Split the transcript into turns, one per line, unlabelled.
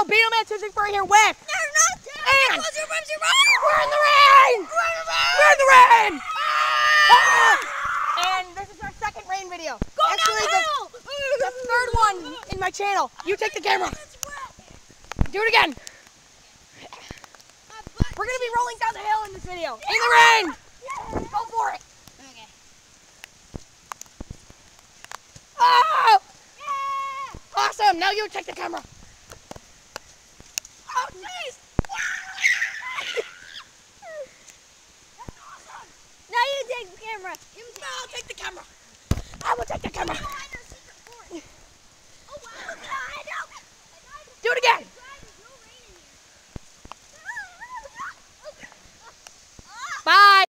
channel, Beetle Man 264 here with. And
we're in the
rain! We're in the rain! And this is our second rain video. Actually, the third one in my channel. You take the camera. Do it again. We're gonna be rolling down the hill in this video. In the rain! Go for it!
Okay.
Oh! Awesome! Now you take the camera. Oh, jeez!
Now you take the camera.
No, I'll take the camera. I will take the camera. Do it again.